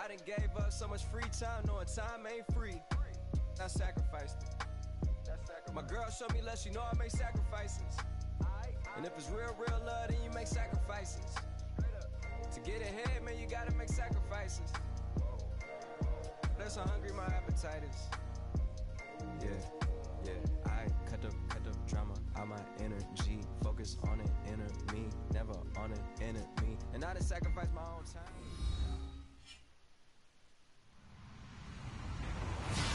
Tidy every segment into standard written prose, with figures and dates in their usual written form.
I done gave up so much free time, knowing time ain't free. I sacrificed it. My girl showed me love, she know I make sacrifices. And if it's real, real love, then you make sacrifices. To get ahead, man, you gotta make sacrifices. That's how hungry my appetite is. Yeah, I cut the drama out my energy. Focus on an inner me, never on an enemy. And I done sacrifice my own time.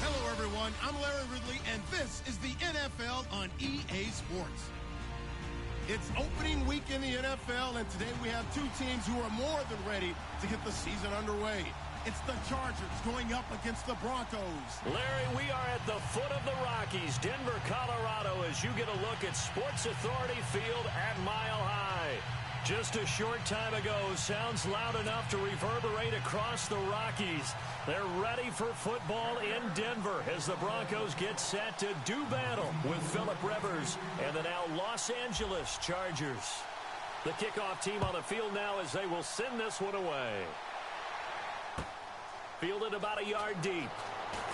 Hello, everyone. I'm Larry Ridley, and this is the NFL on EA Sports. It's opening week in the NFL, and today we have two teams who are more than ready to get the season underway. It's the Chargers going up against the Broncos. Larry, we are at the foot of the Rockies, Denver, Colorado, as you get a look at Sports Authority Field at Mile High. Just a short time ago, sounds loud enough to reverberate across the Rockies. They're ready for football in Denver as the Broncos get set to do battle with Phillip Rivers and the now Los Angeles Chargers. The kickoff team on the field now as they will send this one away. Fielded about a yard deep.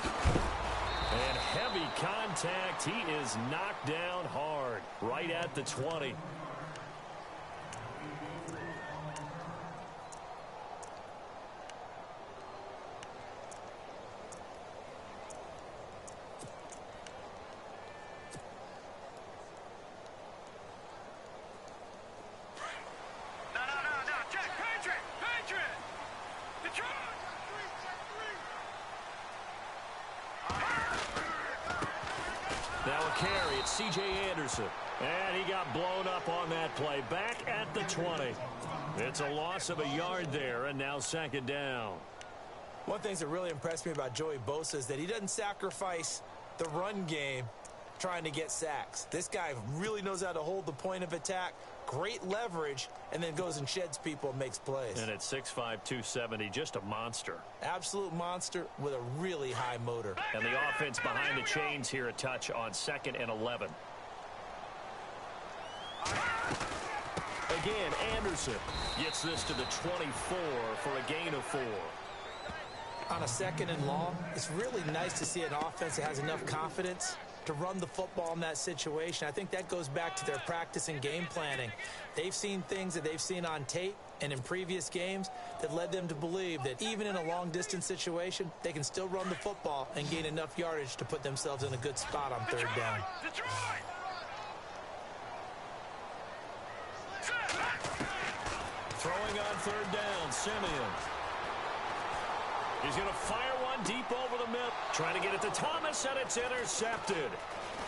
And heavy contact. He is knocked down hard right at the 20. Carry, it's C.J. Anderson. And he got blown up on that play. Back at the 20. It's a loss of a yard there, and now second down. One thing that really impressed me about Joey Bosa is that he doesn't sacrifice the run game trying to get sacks. This guy really knows how to hold the point of attack, great leverage, and then goes and sheds people and makes plays. And at 6'5", 270, just a monster. Absolute monster with a really high motor. And the offense behind the chains here a touch on 2nd and 11. Again, Anderson gets this to the 24 for a gain of 4. On a 2nd and long, it's really nice to see an offense that has enough confidence to run the football in that situation. I think that goes back to their practice and game planning. They've seen things that they've seen on tape and in previous games that led them to believe that even in a long-distance situation, they can still run the football and gain enough yardage to put themselves in a good spot on 3rd down. Throwing on 3rd down, Simeon. He's going to fire one deep over the middle. Trying to get it to Thomas, and it's intercepted.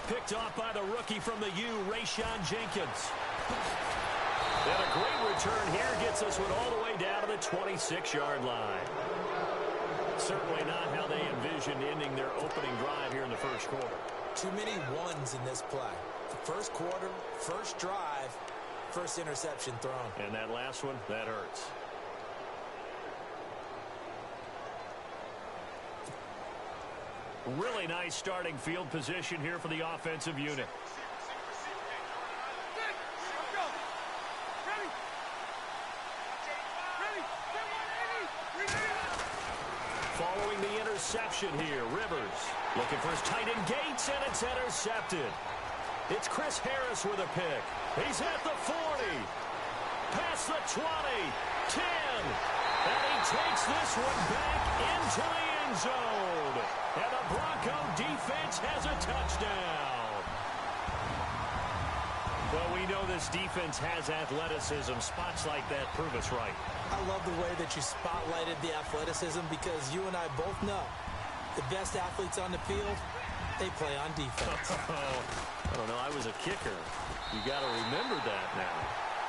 Picked off by the rookie from the U, Rayshon Jenkins. And a great return here gets us one all the way down to the 26-yard line. Certainly not how they envisioned ending their opening drive here in the first quarter. Too many ones in this play. The first quarter, first drive, first interception thrown. And that last one, that hurts. Really nice starting field position here for the offensive unit. Following the interception here, Rivers looking for his tight end Gates, and it's intercepted. It's Chris Harris with a pick. He's at the 40, past the 20, 10, and he takes this one back into the end zone. And the Bronco defense has a touchdown. Well, we know this defense has athleticism. Spots like that prove us right. I love the way that you spotlighted the athleticism because you and I both know the best athletes on the field, they play on defense. I don't know. I was a kicker. You got to remember that now.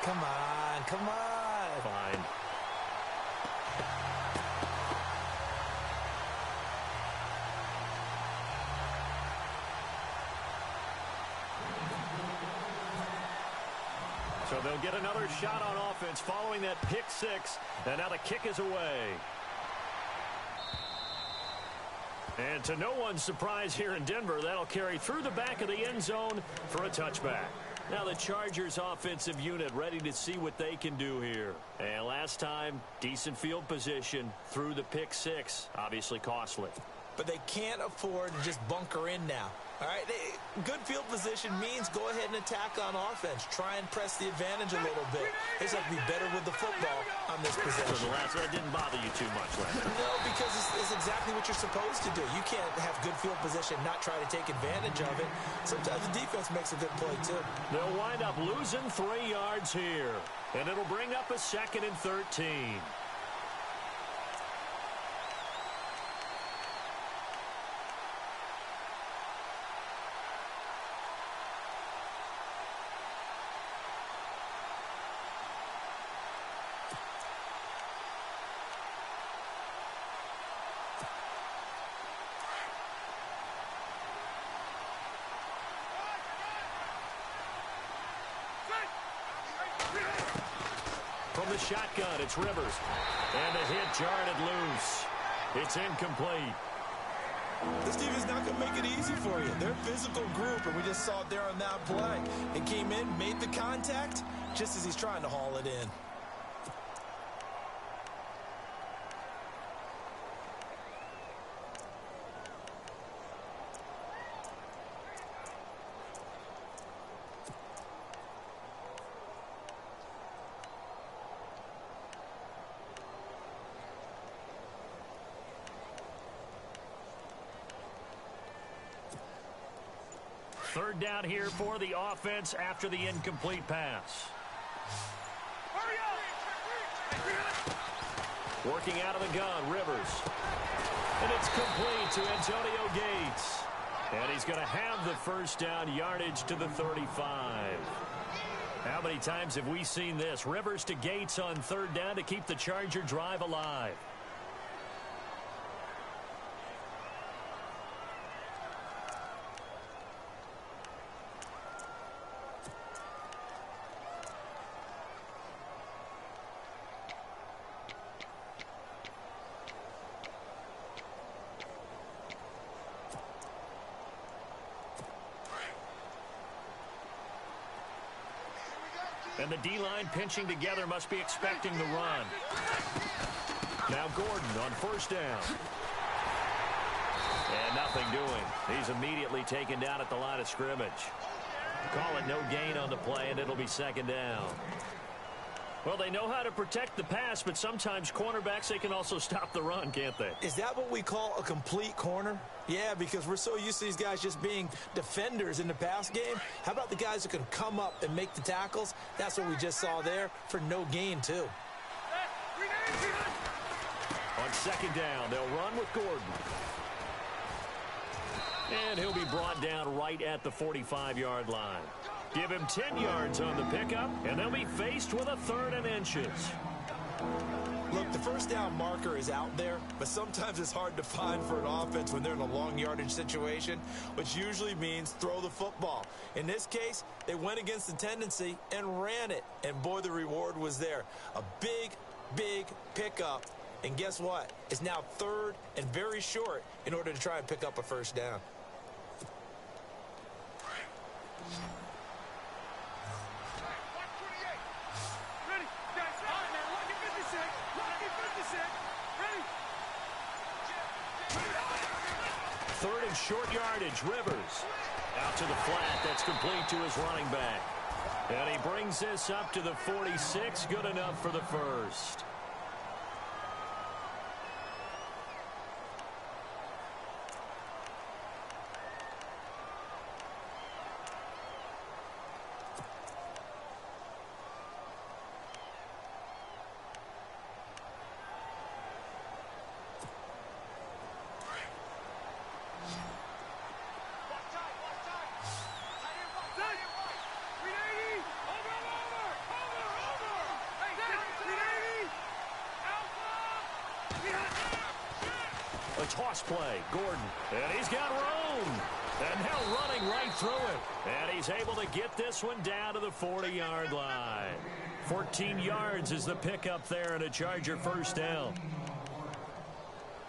Come on, come on. Fine. So they'll get another shot on offense following that pick 6. And now the kick is away. And to no one's surprise here in Denver, that'll carry through the back of the end zone for a touchback. Now the Chargers offensive unit ready to see what they can do here. And last time, decent field position through the pick six. Obviously costly. But they can't afford to just bunker in now. All right, good field position means go ahead and attack on offense. Try and press the advantage a little bit. They just have to be better with the football on this possession. So that didn't bother you too much, Larry? No, because it's exactly what you're supposed to do. You can't have good field position, not try to take advantage of it. Sometimes the defense makes a good play, too. They'll wind up losing 3 yards here. And it'll bring up a 2nd and 13. From the shotgun, it's Rivers. And the hit jarred it loose. It's incomplete. This defense not going to make it easy for you. They're a physical group, and we just saw it there on that play. It came in, made the contact, just as he's trying to haul it in. Third down here for the offense after the incomplete pass. Working out of the gun, Rivers. And it's complete to Antonio Gates. And he's going to have the first down, yardage to the 35. How many times have we seen this? Rivers to Gates on third down to keep the Charger drive alive. And the D-line pinching together must be expecting the run. Now Gordon on first down. And nothing doing. He's immediately taken down at the line of scrimmage. Call it no gain on the play, and it'll be second down. Well, they know how to protect the pass, but sometimes cornerbacks, they can also stop the run, can't they? Is that what we call a complete corner? Yeah, because we're so used to these guys just being defenders in the pass game. How about the guys who can come up and make the tackles? That's what we just saw there for no gain, too. On second down, they'll run with Gordon. And he'll be brought down right at the 45-yard line. Give him 10 yards on the pickup, and they'll be faced with a 3rd and inches. Look, the first down marker is out there, but sometimes it's hard to find for an offense when they're in a long yardage situation, which usually means throw the football. In this case, they went against the tendency and ran it, and boy, the reward was there. A big, big pickup, and guess what? It's now 3rd and very short in order to try and pick up a first down. Third and short yardage, Rivers. Out to the flat, that's complete to his running back. And he brings this up to the 46, good enough for the first. A toss play, Gordon, and he's got room. And now running right through it. And he's able to get this one down to the 40-yard line. 14 yards is the pickup there and a Charger first down.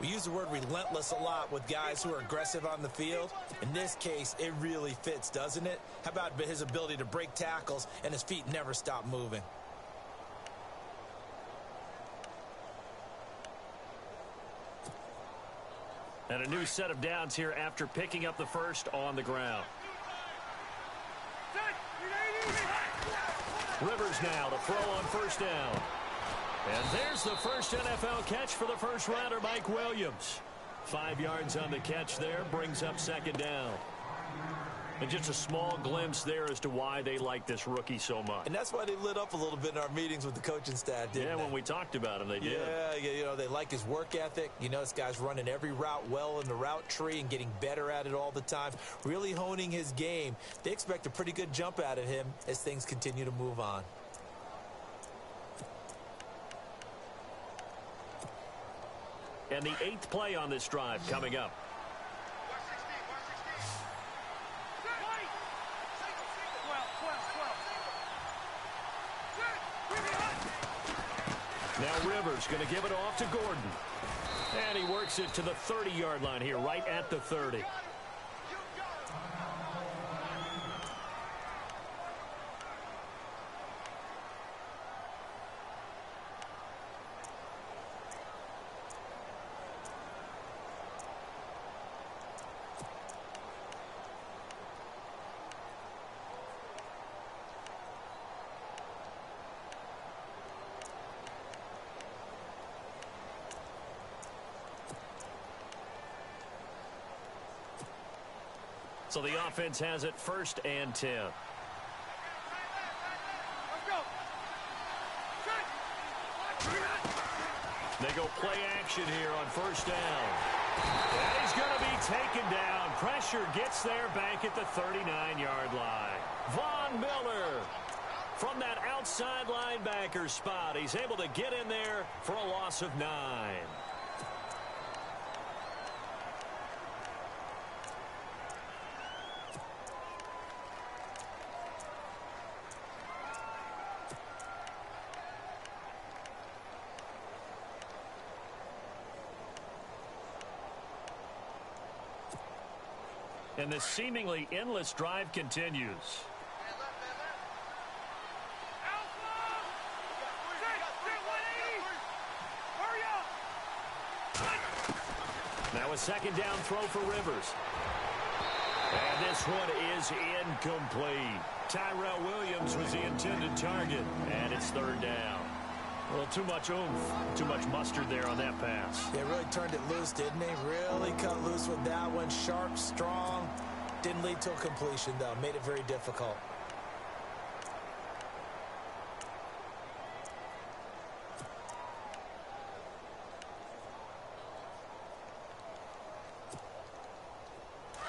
We use the word relentless a lot with guys who are aggressive on the field. In this case, it really fits, doesn't it? How about his ability to break tackles and his feet never stop moving? And a new set of downs here after picking up the first on the ground. Rivers now to throw on first down. And there's the first NFL catch for the first rounder, Mike Williams. 5 yards on the catch there, brings up second down. And just a small glimpse there as to why they like this rookie so much. And that's why they lit up a little bit in our meetings with the coaching staff, didn't they? Yeah, when we talked about him, they did. Yeah, you know, they like his work ethic. You know, this guy's running every route well in the route tree and getting better at it all the time, really honing his game. They expect a pretty good jump out of him as things continue to move on. And the 8th play on this drive coming up. Now Rivers going to give it off to Gordon. And he works it to the 30-yard line here, right at the 30. So the offense has it 1st and 10. They go play action here on first down. And he's going to be taken down. Pressure gets there back at the 39-yard line. Von Miller from that outside linebacker spot. He's able to get in there for a loss of 9. And this seemingly endless drive continues. Now a second down throw for Rivers. And this one is incomplete. Tyrell Williams was the intended target. And it's 3rd down. Well, too much oomph, too much mustard there on that pass. They really turned it loose, didn't they? Really cut loose with that one. Sharp, strong. Didn't lead to a completion, though. Made it very difficult.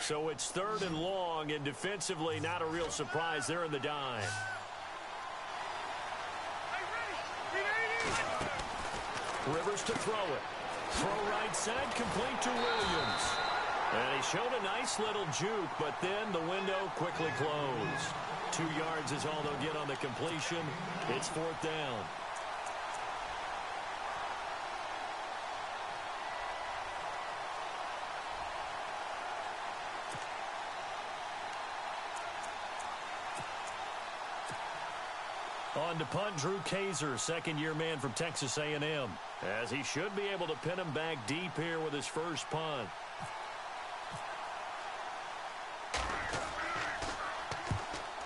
So it's 3rd and long, and defensively not a real surprise. They're in the dime. Rivers to throw it. Throw right side, complete to Williams. And he showed a nice little juke, but then the window quickly closed. 2 yards is all they'll get on the completion. It's 4th down. On to punt, Drew Kaiser, second-year man from Texas A&M, as he should be able to pin him back deep here with his first punt.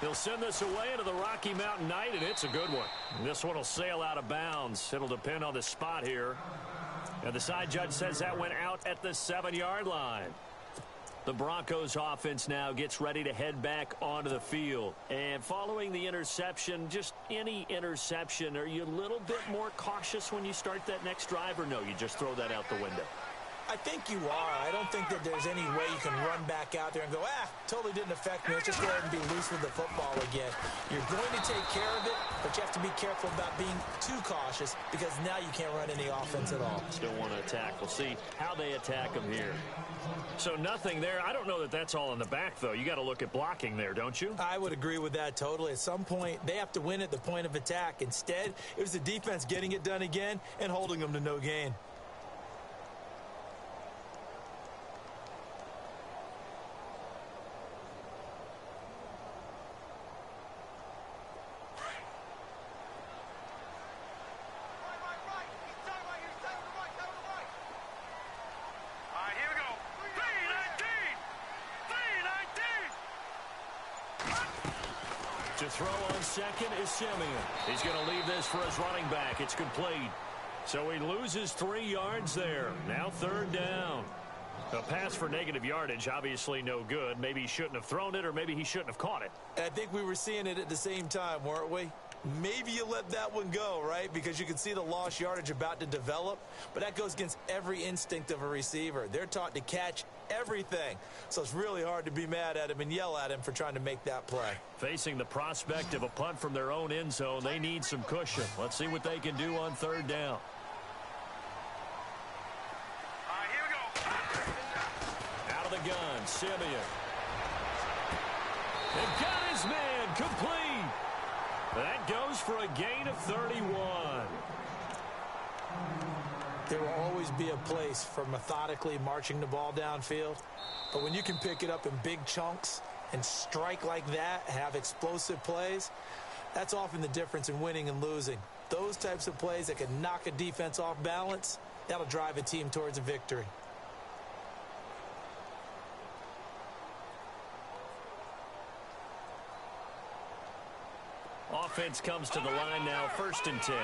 He'll send this away into the Rocky Mountain Night, and it's a good one. This one will sail out of bounds. It'll depend on the spot here. And the side judge says that went out at the 7-yard line. The Broncos offense now gets ready to head back onto the field. And following the interception, just any interception, are you a little bit more cautious when you start that next drive, or no, you just throw that out the window? I think you are. I don't think that there's any way you can run back out there and go, totally didn't affect me. Let's just go ahead and be loose with the football again. You're going to take care of it, but you have to be careful about being too cautious because now you can't run any offense at all. Still want to attack. We'll see how they attack them here. So nothing there. I don't know that that's all in the back, though. You got to look at blocking there, don't you? I would agree with that totally. At some point, they have to win at the point of attack. Instead, it was the defense getting it done again and holding them to no gain. To throw on second is Simeon. He's going to leave this for his running back. It's complete. So he loses 3 yards there. Now third down. A pass for negative yardage, obviously no good. Maybe he shouldn't have thrown it, or maybe he shouldn't have caught it. I think we were seeing it at the same time, weren't we? Maybe you let that one go, right? Because you can see the lost yardage about to develop. But that goes against every instinct of a receiver. They're taught to catch everything. So it's really hard to be mad at him and yell at him for trying to make that play. Facing the prospect of a punt from their own end zone, they need some cushion. Let's see what they can do on third down. Out of the gun, Simeon. They've got his man complete. That goes for a gain of 31. There will always be a place for methodically marching the ball downfield. But when you can pick it up in big chunks and strike like that, have explosive plays, that's often the difference in winning and losing. Those types of plays that can knock a defense off balance, that'll drive a team towards a victory. Offense comes to the line now, 1st and 10.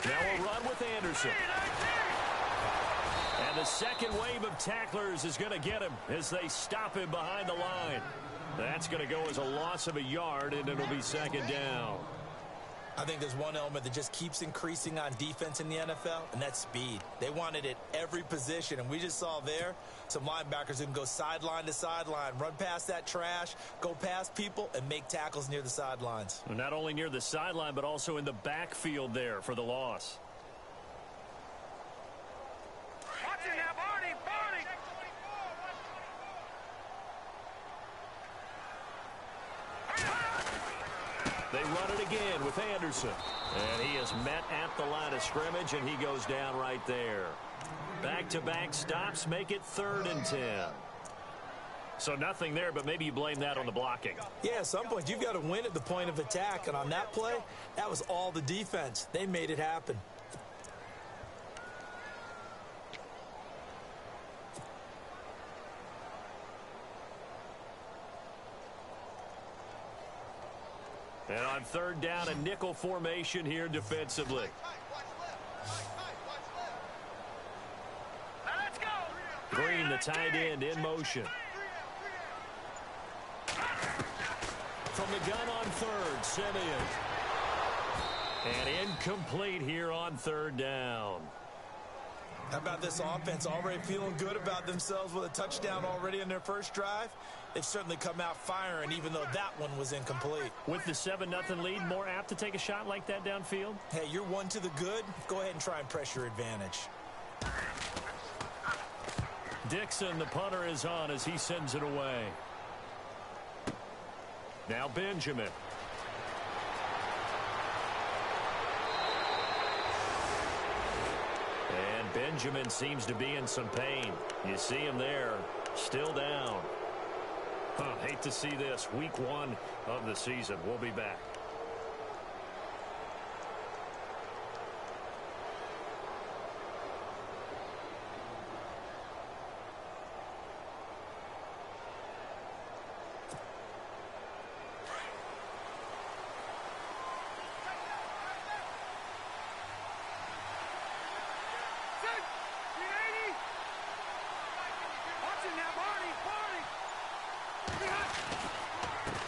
Now a run with Anderson. And the second wave of tacklers is going to get him as they stop him behind the line. That's going to go as a loss of a yard, and it'll be 2nd down. I think there's one element that just keeps increasing on defense in the NFL, and that's speed. They want it at every position, and we just saw there some linebackers who can go sideline to sideline, run past that trash, go past people, and make tackles near the sidelines. Not only near the sideline, but also in the backfield there for the loss. They run it again with Anderson. And he is met at the line of scrimmage, and he goes down right there. Back-to-back stops make it 3rd and 10. So nothing there, but maybe you blame that on the blocking. Yeah, at some point you've got to win at the point of attack. And on that play, that was all the defense. They made it happen. And on 3rd down, a nickel formation here defensively. Green, the tight end, in motion. From the gun on 3rd, Simeon. And incomplete here on 3rd down. How about this offense already feeling good about themselves with a touchdown already in their first drive? They've certainly come out firing, even though that one was incomplete. With the 7-0 lead, more apt to take a shot like that downfield? Hey, you're one to the good. Go ahead and try and press your advantage. Dixon, the punter, is on as he sends it away. Now Benjamin. And Benjamin seems to be in some pain. You see him there, still down. Hate to see this. Week 1 of the season. We'll be back.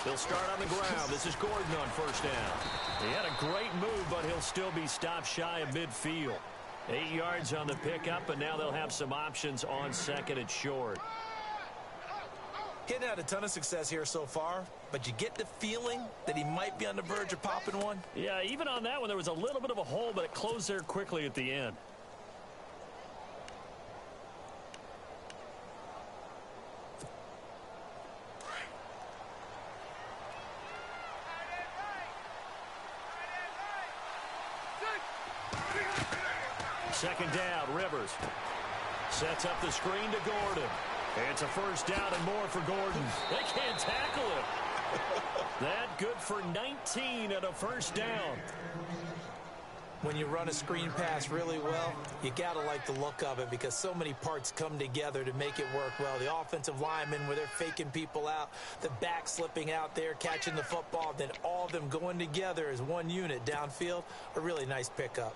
He'll start on the ground. This is Gordon on 1st down. He had a great move, but he'll still be stopped shy of midfield. 8 yards on the pickup, and now they'll have some options on 2nd and short. He hadn't had a ton of success here so far, but you get the feeling that he might be on the verge of popping one. Yeah, even on that one, there was a little bit of a hole, but it closed there quickly at the end. Second down, Rivers. Sets up the screen to Gordon. It's a 1st down and more for Gordon. They can't tackle him. That good for 19 at a 1st down. When you run a screen pass really well, you got to like the look of it because so many parts come together to make it work well. The offensive linemen, where they're faking people out, the back slipping out there, catching the football, then all of them going together as one unit downfield, a really nice pickup.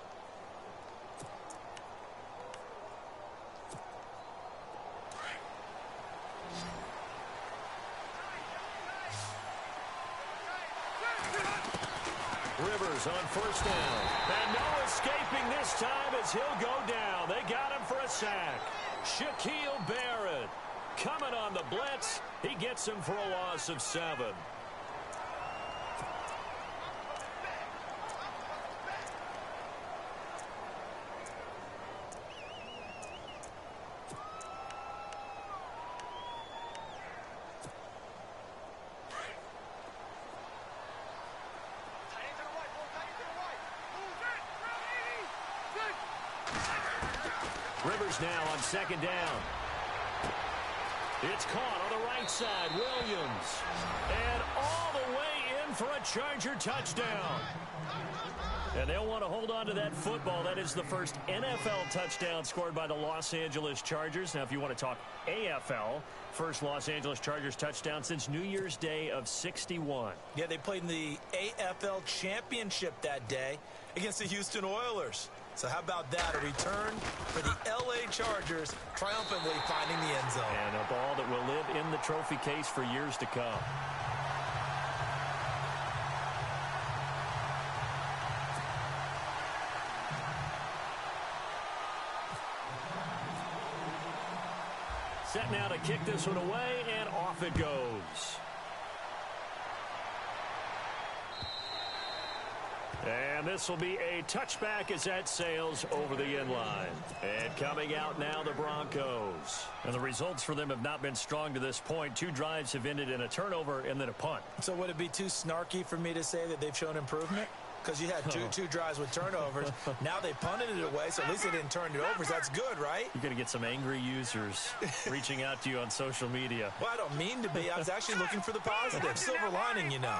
Rivers on first down. And no escaping this time as he'll go down. They got him for a sack. Shaquille Barrett coming on the blitz. He gets him for a loss of 7. Rivers now on second down. It's caught on the right side. Williams. And all the way in for a Charger touchdown. And they'll want to hold on to that football. That is the first NFL touchdown scored by the Los Angeles Chargers. Now, if you want to talk AFL, first Los Angeles Chargers touchdown since New Year's Day of '61. Yeah, they played in the AFL Championship that day against the Houston Oilers. So how about that? A return for the L.A. Chargers triumphantly finding the end zone. And a ball that will live in the trophy case for years to come. Set now to kick this one away, and off it goes. And this will be a touchback as that sails over the end line. And coming out now, the Broncos. And the results for them have not been strong to this point. 2 drives have ended in a turnover and then a punt. So would it be too snarky for me to say that they've shown improvement? Because you had two drives with turnovers. Now they punted it away, so at least they didn't turn it over. So that's good, right? You're going to get some angry users reaching out to you on social media. Well, I don't mean to be. I was actually looking for the positive. Silver lining, you know.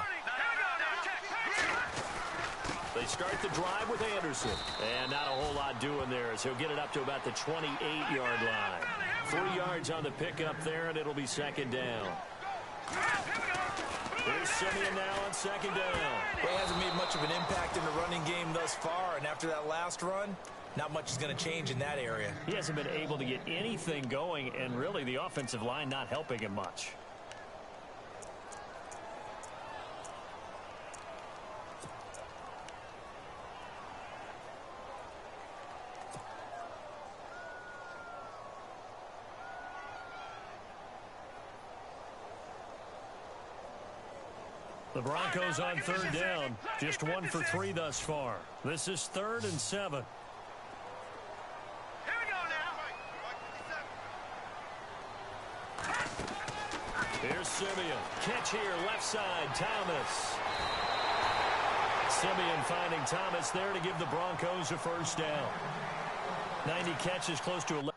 They start the drive with Anderson. And not a whole lot doing there as he'll get it up to about the 28-yard line. 3 yards on the pickup there, and it'll be second down. Here's Simeon now on second down. Well, he hasn't made much of an impact in the running game thus far, and after that last run, not much is going to change in that area. He hasn't been able to get anything going, and really the offensive line not helping him much. The Broncos on third down. Just 1 for 3 thus far. This is 3rd and 7. Here we go now. Here's Simeon. Catch here, left side, Thomas. Simeon finding Thomas there to give the Broncos a first down. 90 catches, close to 11.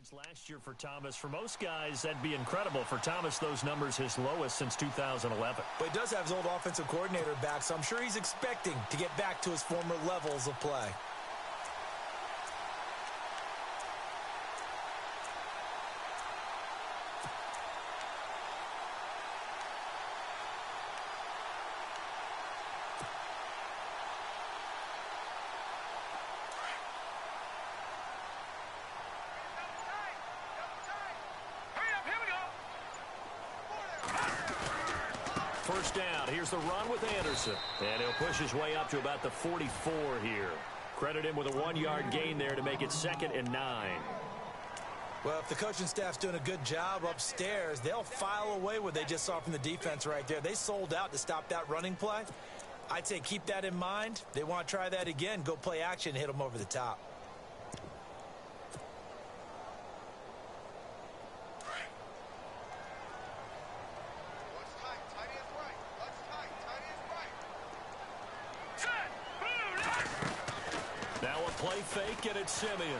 yards last year for Thomas. For most guys, that'd be incredible. For Thomas, those numbers his lowest since 2011. But he does have his old offensive coordinator back, so I'm sure he's expecting to get back to his former levels of play. First down. Here's the run with Anderson. And he'll push his way up to about the 44 here. Credit him with a 1-yard gain there to make it 2nd and 9. Well, if the coaching staff's doing a good job upstairs, they'll file away what they just saw from the defense right there. They sold out to stop that running play. I'd say keep that in mind. They want to try that again. Go play action, hit them over the top. Now a play fake, and it's Simeon.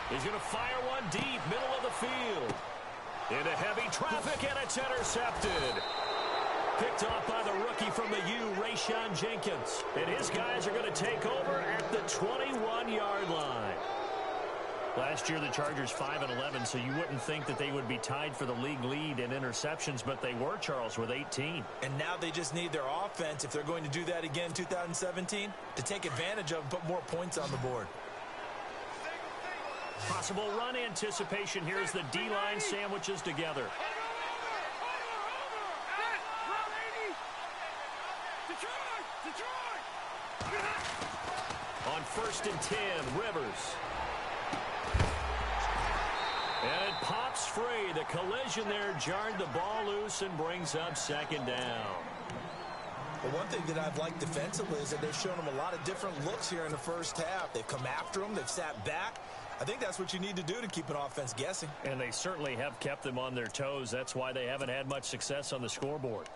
He's going to fire one deep, middle of the field. Into heavy traffic, and it's intercepted. Picked off by the rookie from the U, Rayshon Jenkins. And his guys are going to take over at the 21-yard line. Last year, the Chargers 5-11, so you wouldn't think that they would be tied for the league lead in interceptions, but they were, Charles, with 18. And now they just need their offense, if they're going to do that again in 2017, to take advantage of and put more points on the board. Possible run anticipation here as the D-line sandwiches together. On 1st and 10, Rivers. And it pops free. The collision there jarred the ball loose and brings up 2nd down. Well, one thing that I've liked defensively is that they've shown them a lot of different looks here in the first half. They've come after them. They've sat back. I think that's what you need to do to keep an offense guessing. And they certainly have kept them on their toes. That's why they haven't had much success on the scoreboard.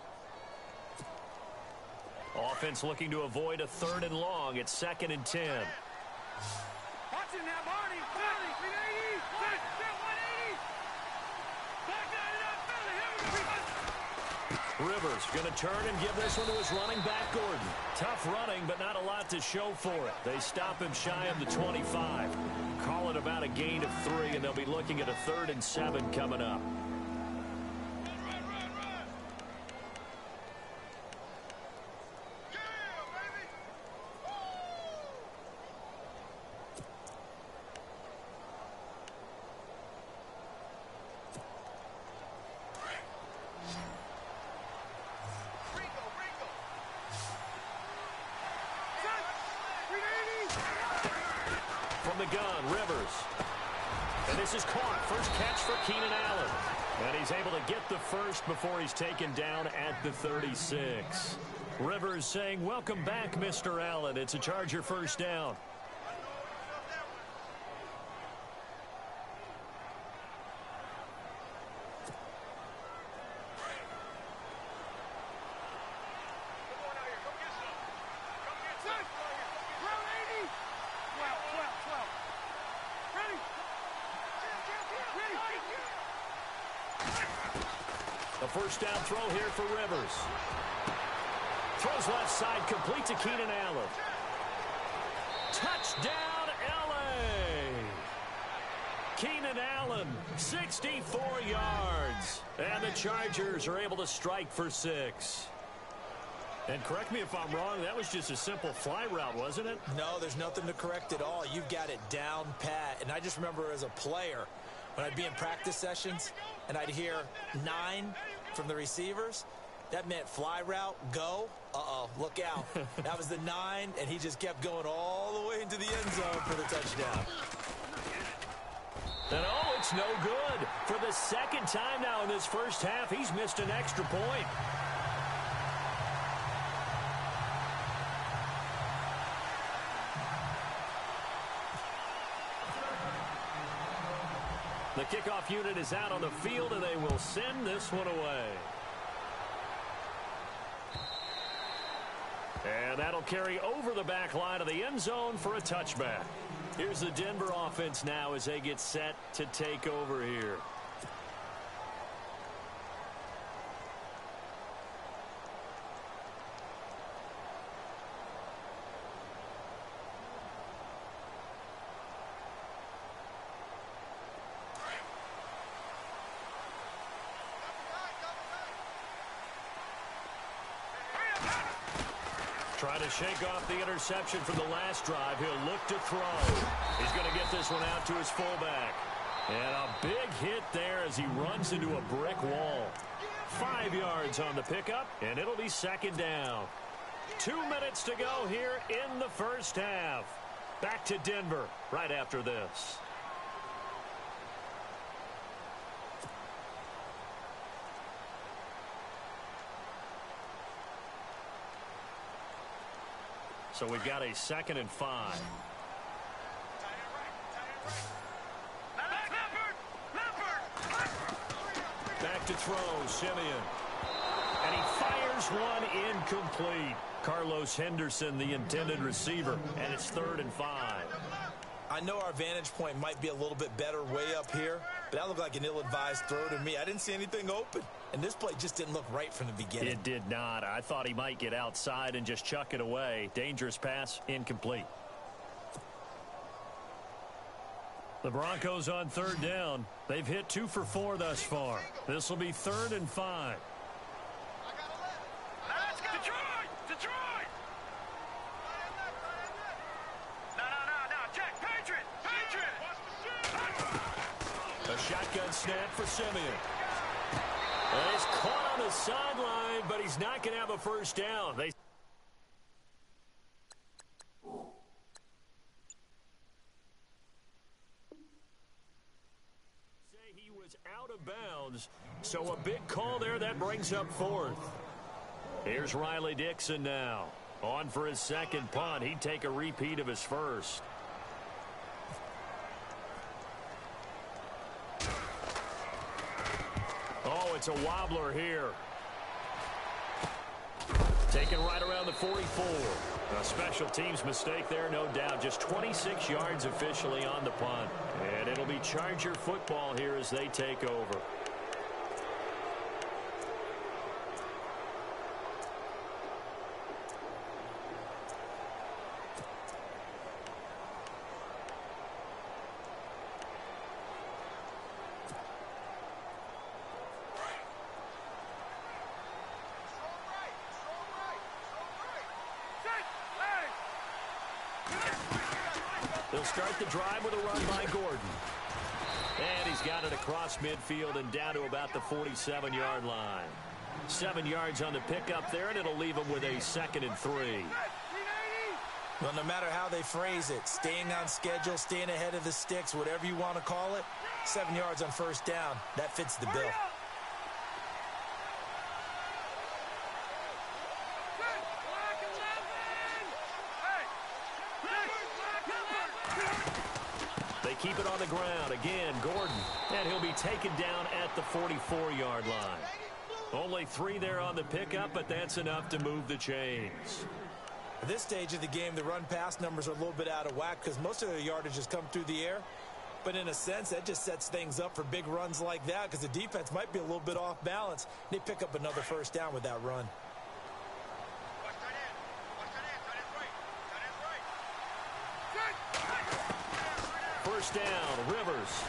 Offense looking to avoid a 3rd and long. It's 2nd and 10. Watching that, Marty. 380. 180. Rivers going to turn and give this one to his running back, Gordon. Tough running, but not a lot to show for it. They stop him shy of the 25. Call it about a gain of 3, and they'll be looking at a 3rd and 7 coming up. From the gun, Rivers. And this is caught. First catch for Keenan Allen. And he's able to get the first before he's taken down at the 36. Rivers saying, welcome back, Mr. Allen. It's a Charger first down. A first down throw here for Rivers. Throws left side, complete to Keenan Allen. Touchdown, L.A. Keenan Allen, 64 yards. And the Chargers are able to strike for 6. And correct me if I'm wrong, that was just a simple fly route, wasn't it? No, there's nothing to correct at all. You've got it down pat. And I just remember as a player, when I'd be in practice sessions and I'd hear 9 from the receivers, that meant fly route, go. Uh-oh, look out. That was the 9, and he just kept going all the way into the end zone for the touchdown. And oh, it's no good. For the 2nd time now in this first half, he's missed an extra point. The kickoff unit is out on the field, and they will send this one away. And that'll carry over the back line of the end zone for a touchback. Here's the Denver offense now as they get set to take over here. Trying to shake off the interception from the last drive. He'll look to throw. He's going to get this one out to his fullback. And a big hit there as he runs into a brick wall. 5 yards on the pickup, and it'll be second down. 2 minutes to go here in the first half. Back to Denver right after this. So we've got a 2nd and 5. Back to throw, Simeon. And he fires one incomplete. Carlos Henderson, the intended receiver, and it's 3rd and 5. I know our vantage point might be a little bit better way up here, but that looked like an ill-advised throw to me. I didn't see anything open, and this play just didn't look right from the beginning. It did not. I thought he might get outside and just chuck it away. Dangerous pass, incomplete. The Broncos on 3rd down. They've hit 2 for 4 thus far. This will be 3rd and 5. Let's go! Detroit! Detroit! No, check! Patriot! A shotgun snap for Simeon. And he's caught on the sideline, but he's not going to have a first down. They say he was out of bounds, so a big call there that brings up 4th. Here's Riley Dixon now. On for his 2nd punt. He'd take a repeat of his 1st. Oh, it's a wobbler here. Taken right around the 44. A special teams mistake there, no doubt. Just 26 yards officially on the punt. And it'll be Charger football here as they take over. They'll start the drive with a run by Gordon. And he's got it across midfield and down to about the 47-yard line. 7 yards on the pickup there, and it'll leave him with a 2nd and 3. Well, no matter how they phrase it, staying on schedule, staying ahead of the sticks, whatever you want to call it, 7 yards on 1st down, that fits the bill. They keep it on the ground. Again, Gordon. And he'll be taken down at the 44-yard line. Only 3 there on the pickup, but that's enough to move the chains. At this stage of the game, the run-pass numbers are a little bit out of whack because most of their yardage has come through the air. But in a sense, that just sets things up for big runs like that because the defense might be a little bit off balance. They pick up another 1st down with that run. First down, Rivers.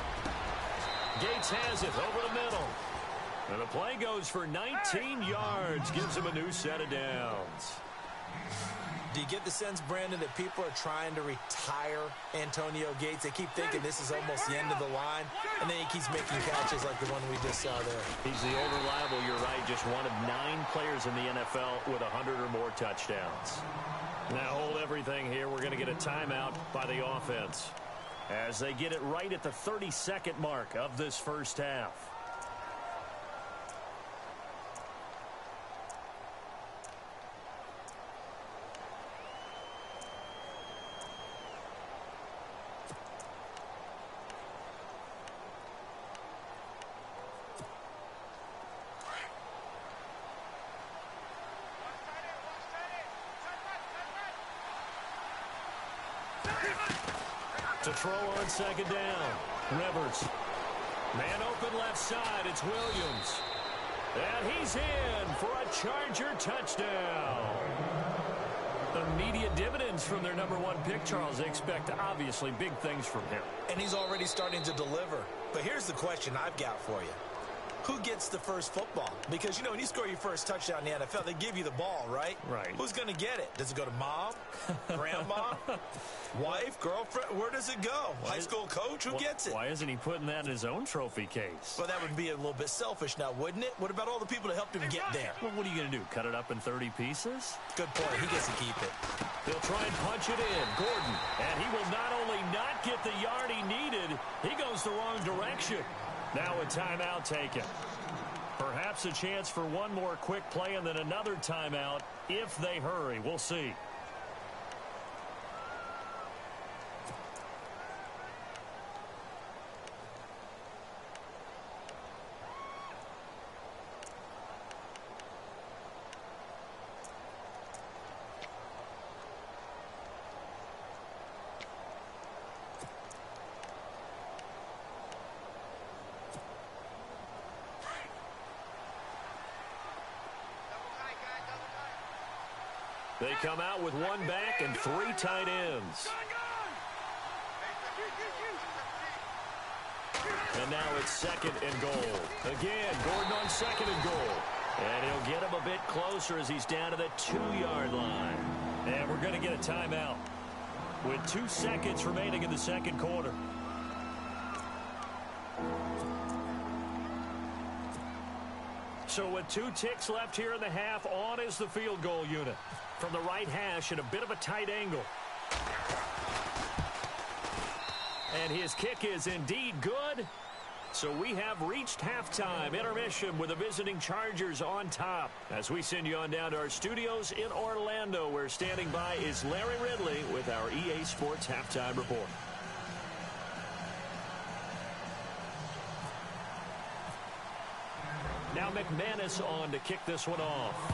Gates has it over the middle. And the play goes for 19 yards, gives him a new set of downs. Do you get the sense, Brandon, that people are trying to retire Antonio Gates? They keep thinking this is almost the end of the line, and then he keeps making catches like the one we just saw there. He's the old reliable, you're right, just one of 9 players in the NFL with 100 or more touchdowns. Now hold everything here. We're going to get a timeout by the offense as they get it right at the 32nd mark of this first half. To throw on second down. Rivers. Man open left side. It's Williams. And he's in for a Charger touchdown. Immediate dividends from their #1 pick, Charles. They expect, obviously, big things from him. And he's already starting to deliver. But here's the question I've got for you. Who gets the first football? Because, you know, when you score your first touchdown in the NFL, they give you the ball, right? Right. Who's going to get it? Does it go to mom? Grandma? Wife? Girlfriend? Where does it go? High school coach? Who gets it? Why isn't he putting that in his own trophy case? Well, that would be a little bit selfish now, wouldn't it? What about all the people that helped him get there? Well, what are you going to do, cut it up in 30 pieces? Good point. He gets to keep it. He'll try and punch it in. Gordon. And he will not only not get the yard he needed, he goes the wrong direction. Now a timeout taken. Perhaps a chance for one more quick play and then another timeout if they hurry. We'll see. They come out with one back and 3 tight ends. And now it's second and goal. Again, Gordon on second and goal. And he'll get him a bit closer as he's down to the 2-yard line. And we're going to get a timeout with 2 seconds remaining in the second quarter. So with 2 ticks left here in the half, on is the field goal unit. From the right hash at a bit of a tight angle. And his kick is indeed good. So we have reached halftime. Intermission with the visiting Chargers on top. As we send you on down to our studios in Orlando, where standing by is Larry Ridley with our EA Sports Halftime Report. Now McManus on to kick this one off.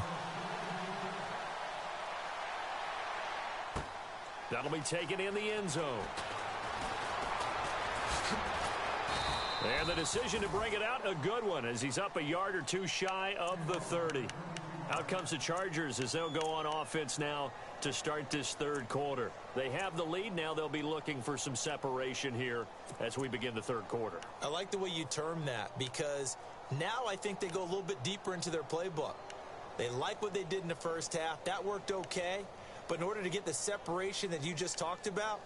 That'll be taken in the end zone. And the decision to bring it out, a good one, as he's up a yard or 2 shy of the 30. Out comes the Chargers as they'll go on offense now to start this third quarter. They have the lead. Now they'll be looking for some separation here as we begin the third quarter. I like the way you term that, because now I think they go a little bit deeper into their playbook. They like what they did in the first half. That worked okay. But in order to get the separation that you just talked about,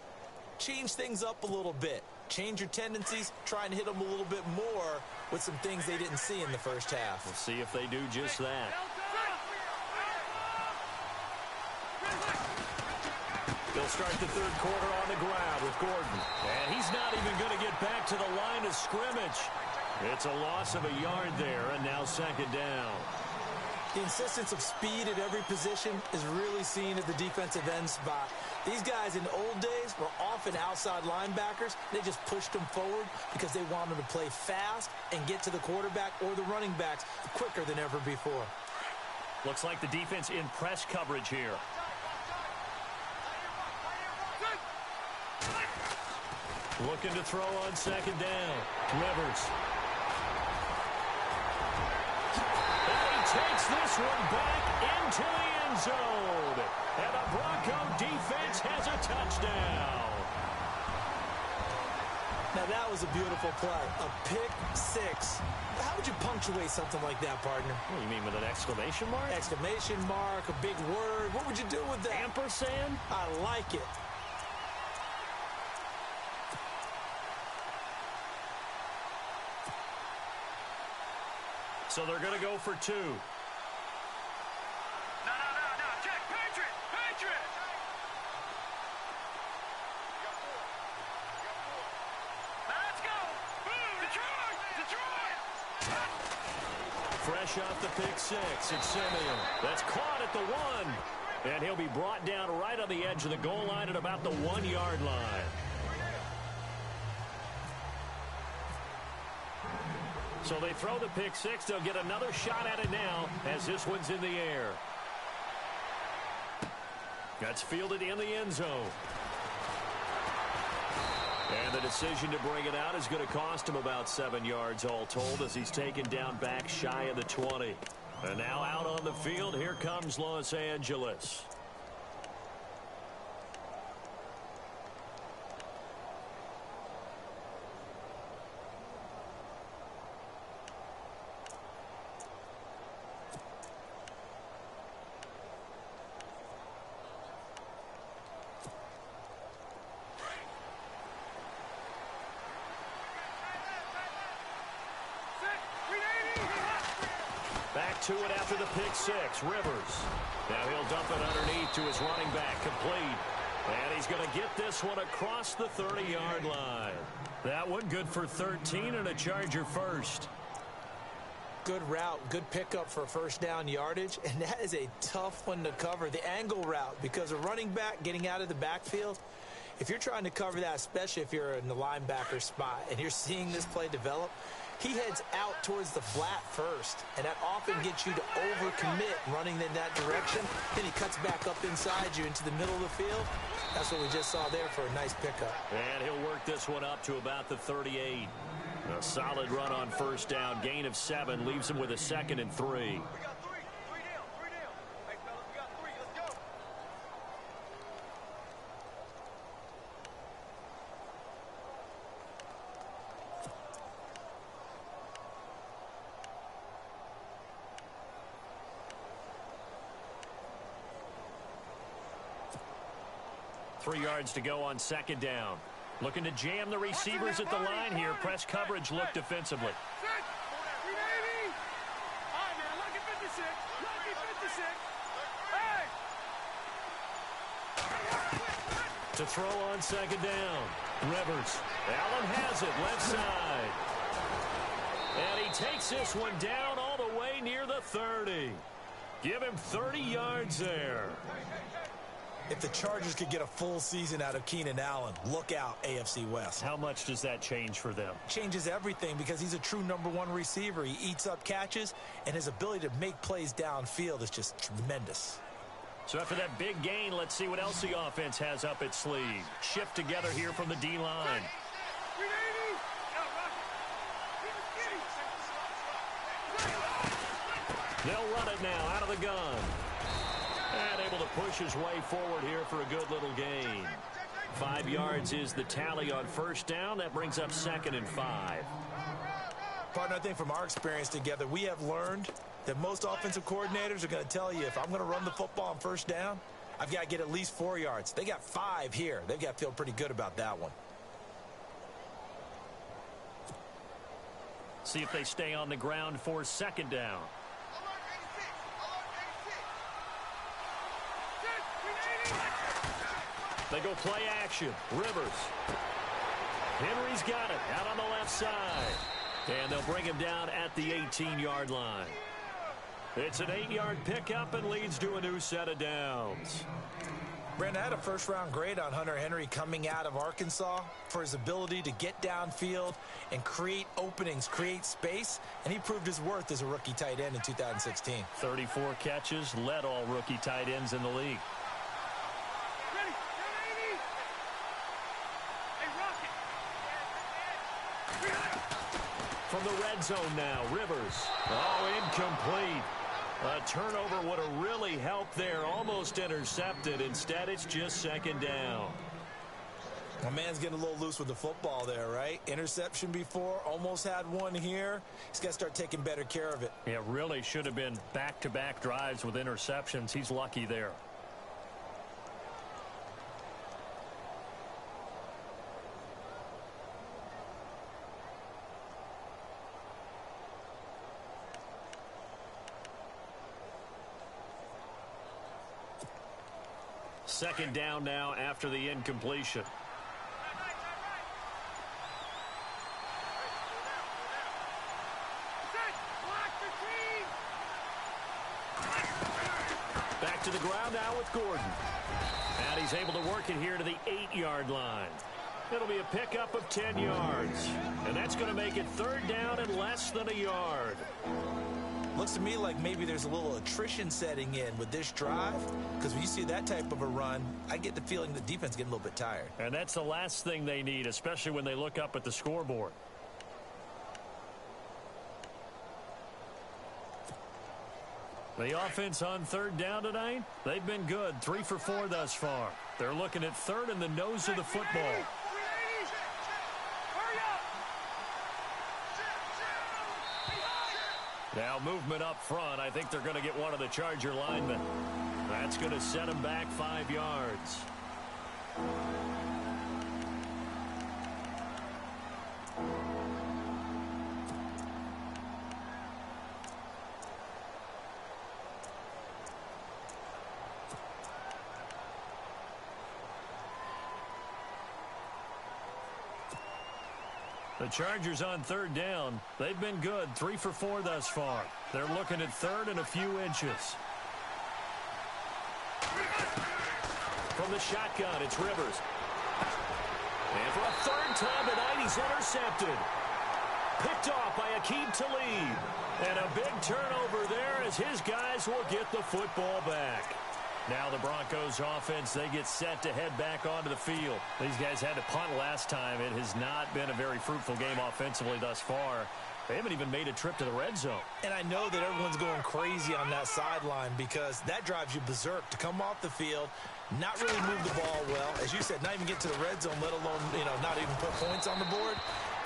change things up a little bit. Change your tendencies. Try and hit them a little bit more with some things they didn't see in the first half. We'll see if they do just that. They'll start the third quarter on the ground with Gordon. And he's not even going to get back to the line of scrimmage. It's a loss of a yard there, and now second down. The insistence of speed at every position is really seen at the defensive end spot. These guys in the old days were often outside linebackers. They just pushed them forward because they wanted to play fast and get to the quarterback or the running backs quicker than ever before. Looks like the defense in press coverage here. Looking to throw on second down. Rivers. Takes this one back into the end zone. And the Bronco defense has a touchdown. Now that was a beautiful play. A pick six. How would you punctuate something like that, partner? What do you mean, with an exclamation mark? Exclamation mark, a big word. What would you do with that? Ampersand? I like it. So they're going to go for 2. No, check, Patriot! Patriot! Now let's go! Boom! Detroit! Detroit! Fresh off the pick 6, it's Simeon. That's caught at the 1. And he'll be brought down right on the edge of the goal line at about the 1-yard line. So they throw the pick 6. They'll get another shot at it now as this one's in the air. That's fielded in the end zone. And the decision to bring it out is going to cost him about 7 yards all told as he's taken down back shy of the 20. And now out on the field, here comes Los Angeles. Back to it after the pick six. Rivers. Now he'll dump it underneath to his running back. Complete. And he's going to get this one across the 30-yard line. That one good for 13 and a Charger first. Good route, good pickup for first down yardage, and that is a tough one to cover, the angle route, because a running back getting out of the backfield, if you're trying to cover that, especially if you're in the linebacker spot and you're seeing this play develop, he heads out towards the flat first, and that often gets you to overcommit running in that direction. Then he cuts back up inside you into the middle of the field. That's what we just saw there for a nice pickup. And he'll work this one up to about the 38. A solid run on first down. Gain of 7 leaves him with a 2nd and 3. We got three. Three down. Hey, fellas, we got 3. Let's go. 3 yards to go on 2nd down. Looking to jam the receivers at the line here. Press coverage look defensively. All right, man. Lucky 56. Lucky 56. Hey! To throw on 2nd down. Rivers. Allen has it left side. And he takes this one down all the way near the 30. Give him 30 yards there. If the Chargers could get a full season out of Keenan Allen, look out, AFC West. How much does that change for them? Changes everything because he's a true #1 receiver. He eats up catches, and his ability to make plays downfield is just tremendous. So after that big gain, let's see what else the offense has up its sleeve. Shift together here from the D-line. They'll run it now out of the gun. And able to push his way forward here for a good little gain. 5 yards is the tally on first down. That brings up 2nd and 5. Partner, I think from our experience together, we have learned that most offensive coordinators are going to tell you, if I'm going to run the football on first down, I've got to get at least 4 yards. They got 5 here. They've got to feel pretty good about that one. See if they stay on the ground for 2nd down. They go play action. Rivers. Henry's got it out on the left side. And they'll bring him down at the 18-yard line. It's an 8-yard pickup and leads to a new set of downs. Brandon, I had a first-round grade on Hunter Henry coming out of Arkansas for his ability to get downfield and create openings, create space, and he proved his worth as a rookie tight end in 2016. 34 catches, led all rookie tight ends in the league. From the red zone now, Rivers. Oh, incomplete. A turnover would have really helped there. Almost intercepted. Instead, it's just 2nd down. My man's getting a little loose with the football there, right? Interception before, almost had one here. He's got to start taking better care of it. Yeah, really should have been back-to-back drives with interceptions. He's lucky there. Second down now after the incompletion. Back to the ground now with Gordon. And he's able to work it here to the 8-yard line. It'll be a pickup of 10 yards. And that's going to make it 3rd down and less than a yard. Looks to me like maybe there's a little attrition setting in with this drive, because when you see that type of a run, I get the feeling the defense is getting a little bit tired. And that's the last thing they need, especially when they look up at the scoreboard. The offense on third down tonight, they've been good. 3 for 4 thus far. They're looking at third in the nose of the football. Now movement up front. I think they're going to get one of the Charger linemen. That's going to set them back 5 yards. The Chargers on third down. They've been good. 3 for 4 thus far. They're looking at third and a few inches. From the shotgun, it's Rivers. And for a third time tonight, he's intercepted. Picked off by Aqib Talib. And a big turnover there as his guys will get the football back. Now the Broncos offense, they get set to head back onto the field. These guys had to punt last time. It has not been a very fruitful game offensively thus far. They haven't even made a trip to the red zone. And I know that everyone's going crazy on that sideline because that drives you berserk to come off the field, not really move the ball well. As you said, not even get to the red zone, let alone, not even put points on the board.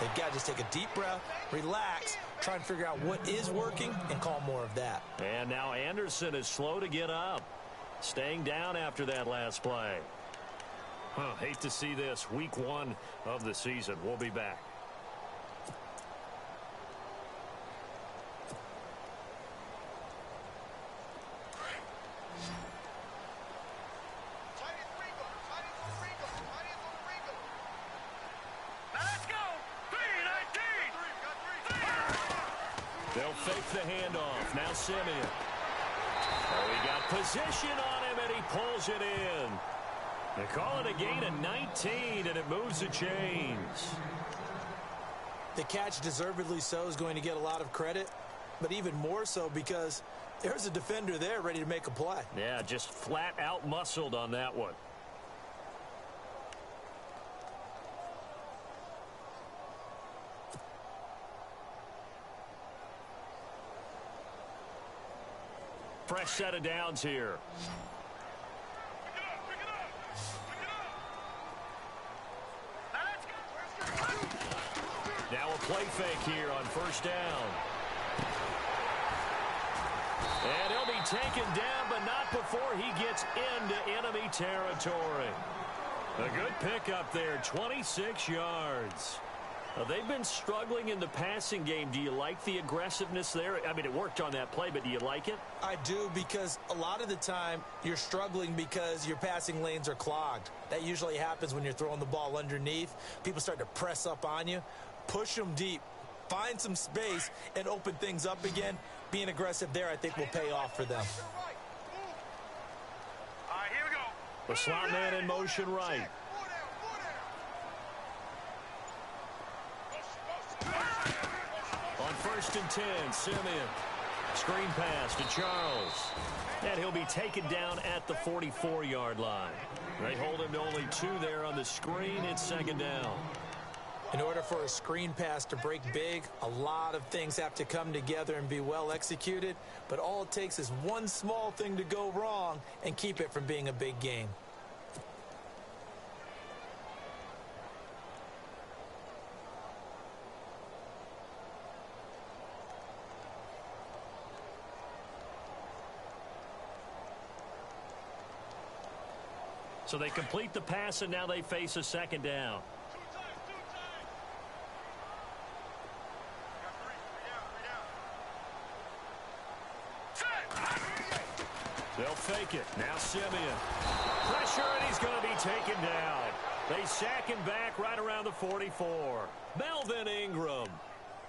They've got to just take a deep breath, relax, try and figure out what is working and call more of that. And now Anderson is slow to get up. Staying down after that last play. Hate to see this. Week 1 of the season. We'll be back. Let's go. 3-19. They'll fake the handoff. Now Simeon. Oh, he got position on him, and he pulls it in. They call it a gain of 19, and it moves the chains. The catch, deservedly so, is going to get a lot of credit, but even more so because there's a defender there ready to make a play. Yeah, just flat out muscled on that one. Fresh set of downs here. Now a play fake here on first down. And he'll be taken down, but not before he gets into enemy territory. A good pickup there, 26 yards. They've been struggling in the passing game. Do you like the aggressiveness there? I mean, it worked on that play, but do you like it? I do, because a lot of the time you're struggling because your passing lanes are clogged. That usually happens when you're throwing the ball underneath. People start to press up on you. Push them deep. Find some space and open things up again. Being aggressive there, I think, will pay off for them. All right, here we go. The slot man in motion right. On 1st and 10, Simeon. Screen pass to Charles. And he'll be taken down at the 44-yard line. They hold him to only 2 there on the screen. It's second down. In order for a screen pass to break big, a lot of things have to come together and be well executed. But all it takes is one small thing to go wrong and keep it from being a big game. So they complete the pass, and now they face a second down. They'll fake it. Now Simeon. Pressure, and he's going to be taken down. They sack him back right around the 44. Melvin Ingram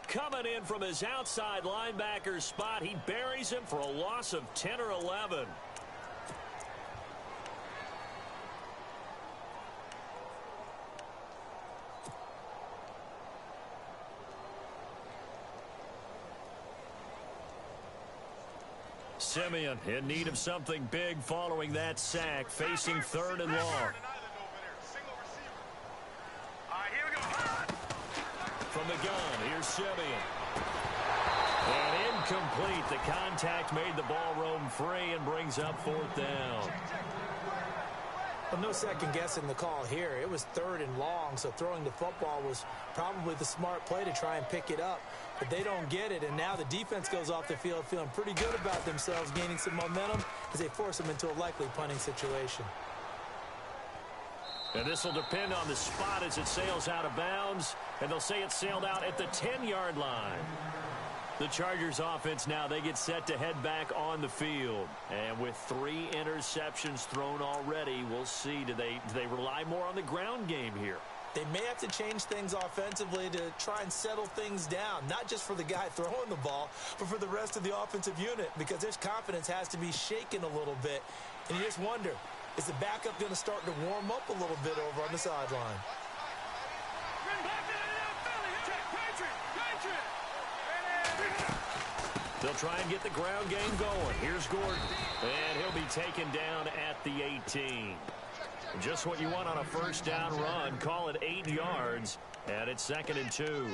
coming in from his outside linebacker spot. He buries him for a loss of 10 or 11. Simeon in need of something big following that sack, facing 3rd and long. From the gun, here's Simeon. And incomplete. The contact made the ball roam free and brings up 4th down. Well, no second guessing the call here. It was 3rd and long, so throwing the football was probably the smart play to try and pick it up. But they don't get it, and now the defense goes off the field feeling pretty good about themselves, gaining some momentum as they force them into a likely punting situation. And this will depend on the spot as it sails out of bounds, and they'll say it sailed out at the 10-yard line. The Chargers offense now, they get set to head back on the field. And with 3 interceptions thrown already, we'll see. Do they rely more on the ground game here? They may have to change things offensively to try and settle things down, not just for the guy throwing the ball, but for the rest of the offensive unit, because their confidence has to be shaken a little bit. And you just wonder, is the backup going to start to warm up a little bit over on the sideline? They'll try and get the ground game going. Here's Gordon. And he'll be taken down at the 18. Just what you want on a first down run. Call it 8 yards. And it's 2nd and 2.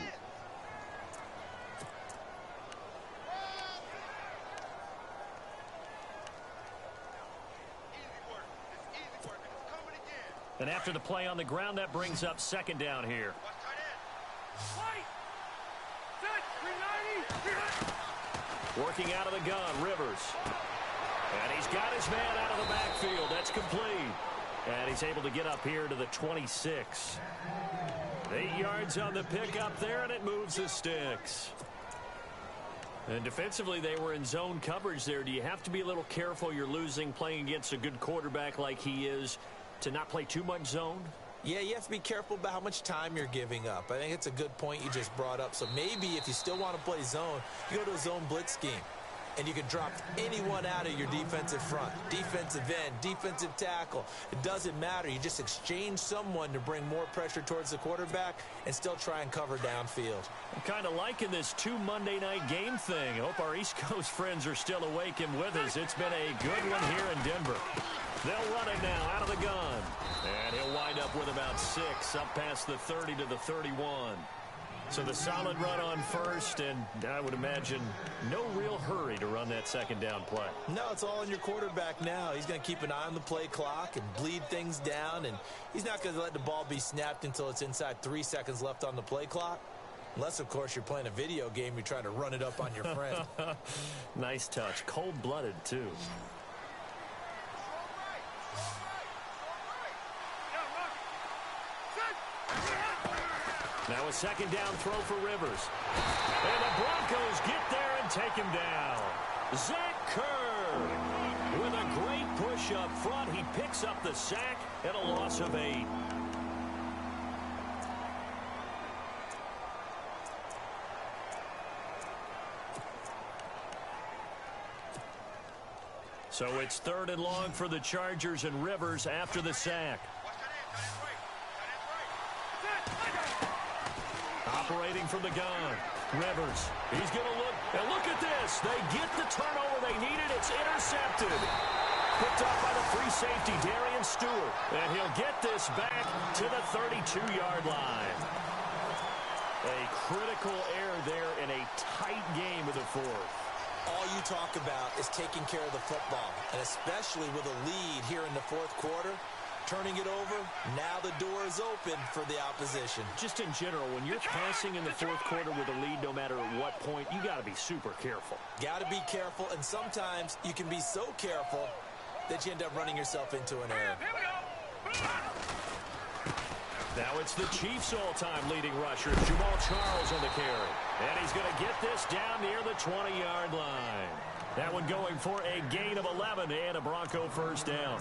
And after the play on the ground, that brings up 2nd down here. Working out of the gun, Rivers. And he's got his man out of the backfield. That's complete. And he's able to get up here to the 26. 8 yards on the pickup there, and it moves the sticks. And defensively, they were in zone coverage there. Do you have to be a little careful? You're losing, playing against a good quarterback like he is, to not play too much zone? Yeah, you have to be careful about how much time you're giving up. I think it's a good point you just brought up. So maybe if you still want to play zone, you go to a zone blitz scheme. And you can drop anyone out of your defensive front. Defensive end, defensive tackle. It doesn't matter. You just exchange someone to bring more pressure towards the quarterback and still try and cover downfield. I'm kind of liking this 2 Monday night game thing. I hope our East Coast friends are still awake and with us. It's been a good one here in Denver. They'll run it now out of the gun. And he'll wind up with about 6 up past the 30 to the 31. So the solid run on first, and I would imagine no real hurry to run that 2nd down play. No, it's all on your quarterback now. He's going to keep an eye on the play clock and bleed things down, and he's not going to let the ball be snapped until it's inside 3 seconds left on the play clock. Unless, of course, you're playing a video game, you're trying to run it up on your friend. Nice touch. Cold-blooded, too. Now a 2nd down throw for Rivers. And the Broncos get there and take him down. Zach Kerr with a great push up front. He picks up the sack and a loss of 8. So it's 3rd and long for the Chargers, and Rivers after the sack. Operating from the gun. Rivers. He's going to look. And look at this. They get the turnover they needed. It's intercepted. Picked up by the free safety, Darian Stewart. And he'll get this back to the 32-yard line. A critical error there in a tight game of the 4th. All you talk about is taking care of the football, and especially with a lead here in the 4th quarter. Turning it over, now the door is open for the opposition. Just in general, when you're passing in the 4th quarter with a lead, no matter at what point, you got to be super careful. Got to be careful, and sometimes you can be so careful that you end up running yourself into an error. Now it's the Chiefs' all-time leading rusher, Jamal Charles on the carry. And he's going to get this down near the 20-yard line. That one going for a gain of 11 and a Bronco first down.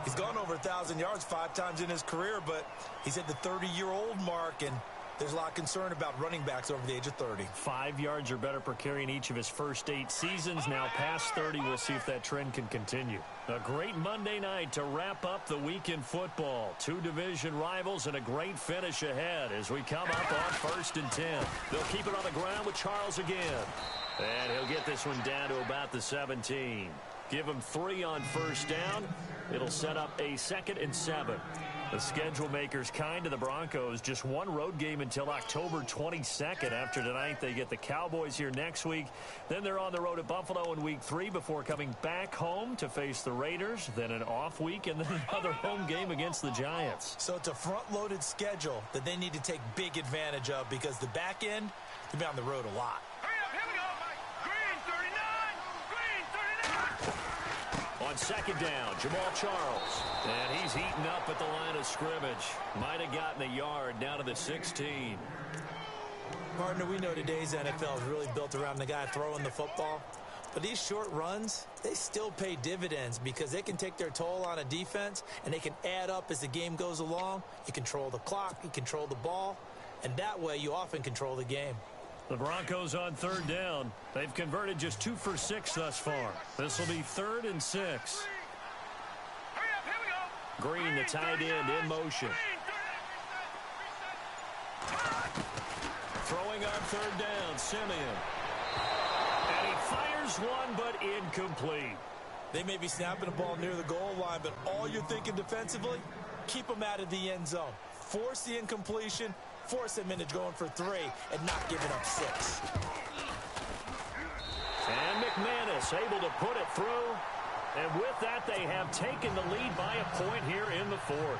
He's gone over 1,000 yards 5 times in his career, but he's at the 30-year-old mark, and there's a lot of concern about running backs over the age of 30. 5 yards or better per carry in each of his first 8 seasons. Now past 30, we'll see if that trend can continue. A great Monday night to wrap up the week in football. 2 division rivals and a great finish ahead as we come up on 1st and 10. They'll keep it on the ground with Charles again. And he'll get this one down to about the 17. Give him 3 on first down. It'll set up a 2nd and 7. The schedule maker's kind to the Broncos. Just one road game until October 22nd. After tonight, they get the Cowboys here next week. Then they're on the road at Buffalo in week 3 before coming back home to face the Raiders. Then an off week and then another home game against the Giants. So it's a front-loaded schedule that they need to take big advantage of because the back end could be on the road a lot. Here we go. Green 39. Green 39. On 2nd down, Jamal Charles. And he's heating up at the line of scrimmage. Might have gotten a yard down to the 16. Partner, we know today's NFL is really built around the guy throwing the football. But these short runs, they still pay dividends because they can take their toll on a defense and they can add up as the game goes along. You control the clock, you control the ball, and that way you often control the game. The Broncos on 3rd down. They've converted just 2 for 6 thus far. This will be 3rd and 6. Hurry up, here we go. Green, the tight end, in motion. Throwing on 3rd down, Simeon. And he fires one, but incomplete. They may be snapping the ball near the goal line, but all you're thinking defensively, keep them out of the end zone. Force the incompletion, force them into going for 3 and not giving up 6. And McManus able to put it through. And with that, they have taken the lead by a point here in the 4th.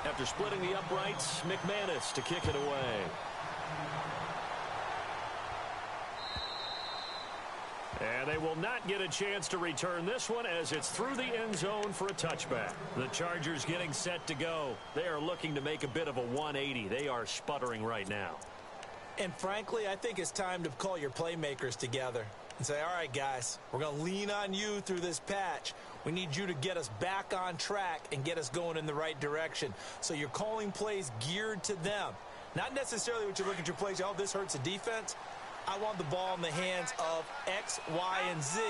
After splitting the uprights, McManus to kick it away. And they will not get a chance to return this one as it's through the end zone for a touchback. The Chargers getting set to go. They are looking to make a bit of a 180. They are sputtering right now. And frankly, I think it's time to call your playmakers together and say, all right, guys, we're going to lean on you through this patch. We need you to get us back on track and get us going in the right direction. So you're calling plays geared to them. Not necessarily what you look at your plays, oh, this hurts the defense. I want the ball in the hands of X, Y, and Z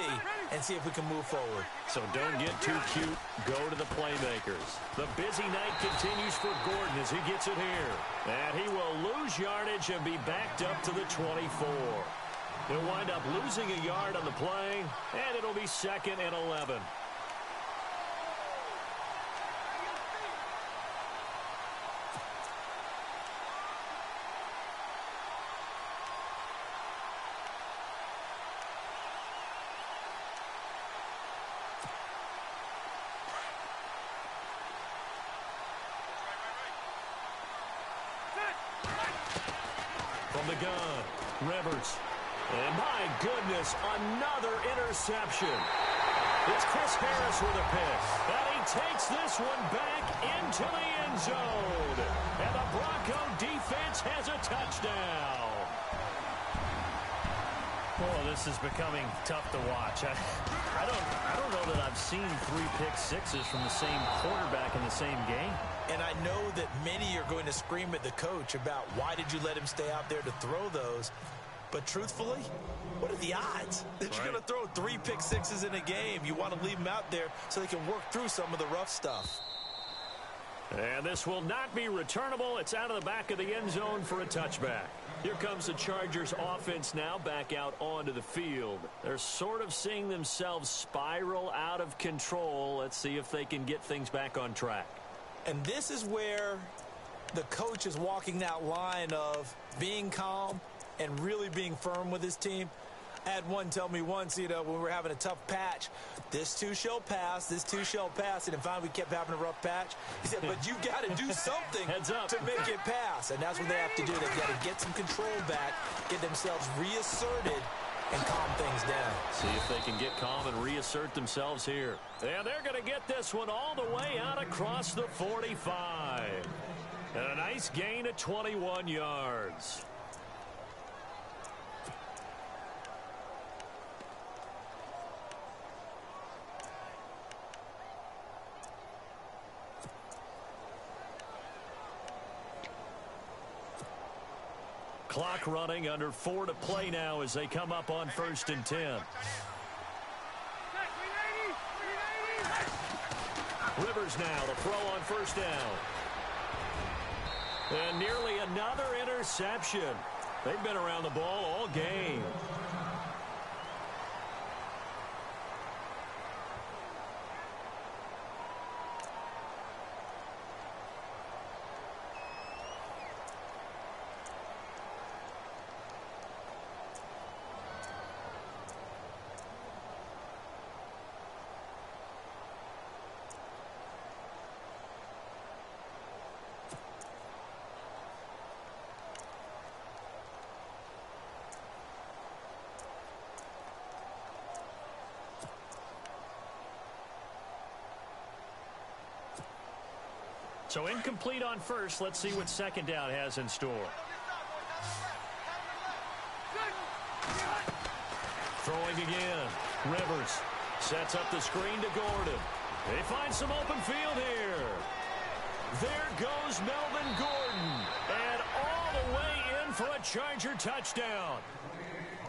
and see if we can move forward. So don't get too cute. Go to the playmakers. The busy night continues for Gordon as he gets it here. And he will lose yardage and be backed up to the 24. He'll wind up losing a yard on the play, and it'll be 2nd and 11. From the gun, Rivers. And my goodness, another interception. It's Chris Harris with a pick. And he takes this one back into the end zone. And the Bronco defense has a touchdown. Oh, this is becoming tough to watch. I don't know that I've seen 3 pick-sixes from the same quarterback in the same game. And I know that many are going to scream at the coach about why did you let him stay out there to throw those. But truthfully, what are the odds that you're going to throw 3 pick-sixes in a game? You want to leave them out there so they can work through some of the rough stuff. And this will not be returnable. It's out of the back of the end zone for a touchback. Here comes the Chargers offense now back out onto the field. They're sort of seeing themselves spiral out of control. Let's see if they can get things back on track. And this is where the coach is walking that line of being calm and really being firm with his team. I had one tell me once, when we were having a tough patch, this too shall pass, this too shall pass. And finally we kept having a rough patch. He said, but you got to do something to make it pass. And that's what they have to do. They've got to get some control back, get themselves reasserted, and calm things down. See if they can get calm and reassert themselves here. And they're going to get this one all the way out across the 45. And a nice gain of 21 yards. Clock running, under 4 to play now as they come up on 1st and 10. Rivers now to throw on 1st down. And nearly another interception. They've been around the ball all game. So incomplete on first. Let's see what second down has in store. Throwing again. Rivers sets up the screen to Gordon. They find some open field here. There goes Melvin Gordon. And all the way in for a Charger touchdown.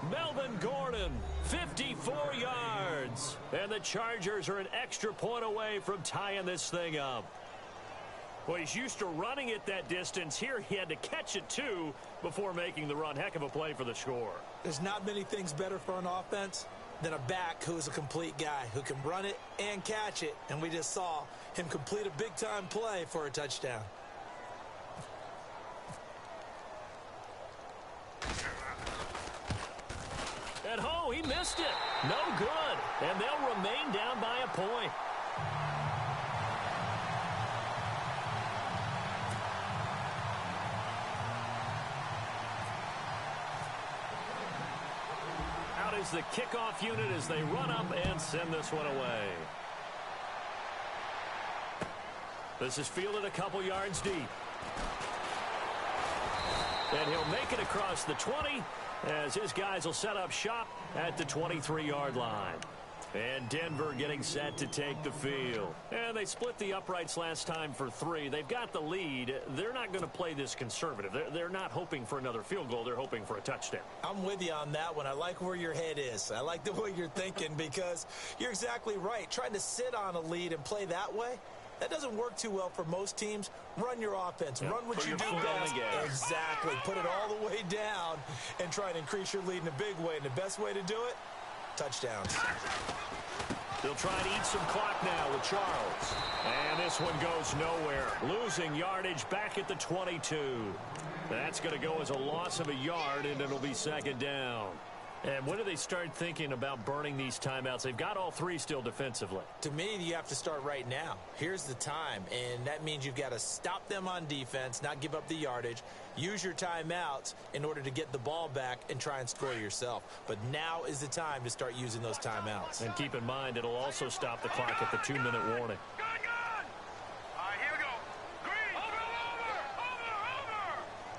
Melvin Gordon, 54 yards. And the Chargers are an extra point away from tying this thing up. Well, he's used to running it that distance. Here he had to catch it, too, before making the run. Heck of a play for the score. There's not many things better for an offense than a back who is a complete guy who can run it and catch it. And we just saw him complete a big-time play for a touchdown. And, oh, he missed it. No good. And they'll remain down by a point. Is the kickoff unit as they run up and send this one away. This is fielded a couple yards deep. And he'll make it across the 20 as his guys will set up shop at the 23-yard line. And Denver getting set to take the field. And they split the uprights last time for 3. They've got the lead. They're not going to play this conservative. They're not hoping for another field goal. They're hoping for a touchdown. I'm with you on that one. I like where your head is. I like the way you're thinking because you're exactly right. Trying to sit on a lead and play that way, that doesn't work too well for most teams. Run your offense. Yeah, run what you do best. Exactly. Put it all the way down and try to increase your lead in a big way. And the best way to do it, touchdowns. They'll try to eat some clock now with Charles. And this one goes nowhere. Losing yardage back at the 22. That's going to go as a loss of a yard, and it'll be second down. And when do they start thinking about burning these timeouts? They've got all 3 still defensively. To me, you have to start right now. Here's the time, and that means you've got to stop them on defense, not give up the yardage, use your timeouts in order to get the ball back and try and score yourself. But now is the time to start using those timeouts. And keep in mind, it'll also stop the clock at the 2-minute warning. All right, here we go. Green. Over.